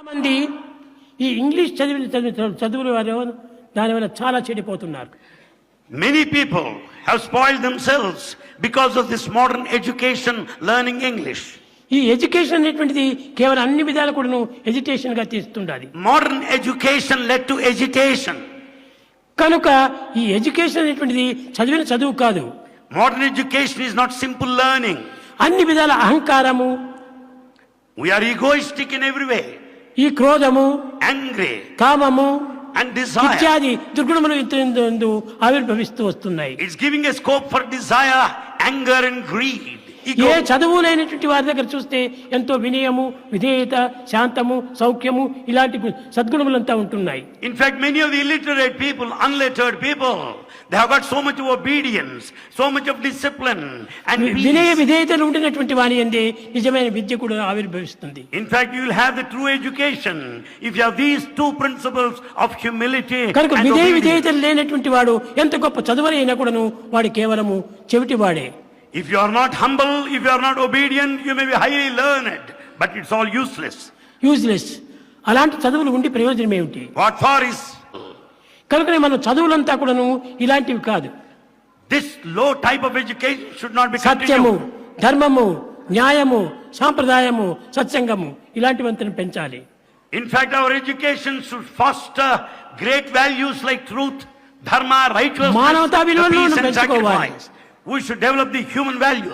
మంది ఈ ఇంగ్లీష్ చదువుల వారు దానివల్ల చాలా చెడిపోతున్నారు. Many people have spoiled themselves because of this modern education learning English. ఈ ఎడ్యుకేషన్ అనేటువంటిది కేవలం అన్ని విధాల కూడాను ఎడ్యుకేషన్ గా తీస్తుండాలి. Modern education led to agitation. కనుక ఈ ఎడ్యుకేషన్ అనేటువంటిది చదువు కాదు. Modern education is not simple learning. అన్ని విధాల అహంకారము, We are egoistic in every way. ఈ క్రోధము, Angry కామము and desire. ఇత్యాది దుర్గుణములు ఇందు ఆవిర్భవిస్తూ వస్తున్నాయి. It's giving a scope for desire, anger and greed. ఏ చదువు లేనటువంటి వారి దగ్గర చూస్తే ఎంతో వినయము, విధేయత, శాంతము, సౌఖ్యము ఇలాంటి సద్గుణములంతా ఉంటున్నాయి. In fact, many of the illiterate people, unlettered people, they have got so much of obedience, so much of discipline and peace. వినయ విధేయతలు ఉండినటువంటి వాని యందే నిజమైన విద్య కూడా ఆవిర్భవిస్తుంది. In fact, you will have the true education if you have these two principles of humility కనుక and obedience. విధేయతలు లేనటువంటి వాడు ఎంత గొప్ప చదువులైనా కూడాను వాడు కేవలము చెవిటివాడే. If you are not humble, if you are not obedient, you may be highly learned, but it's all useless. Useless. అలాంటి చదువులు ఉండి ప్రయోజనం ఏమిటి? What for is కనుకనే మన చదువులంతా కూడాను ఇలాంటివి కాదు. this low type of education should not be సత్యము, continued. ధర్మము, న్యాయము, సాంప్రదాయము, సత్సంగము ఇలాంటివంతను పెంచాలి. In fact, our education should foster great values like truth, dharma, righteousness, మానవతా the విలువలను peace and పెంచుకోవాలి. sacrifice. We should develop the human values.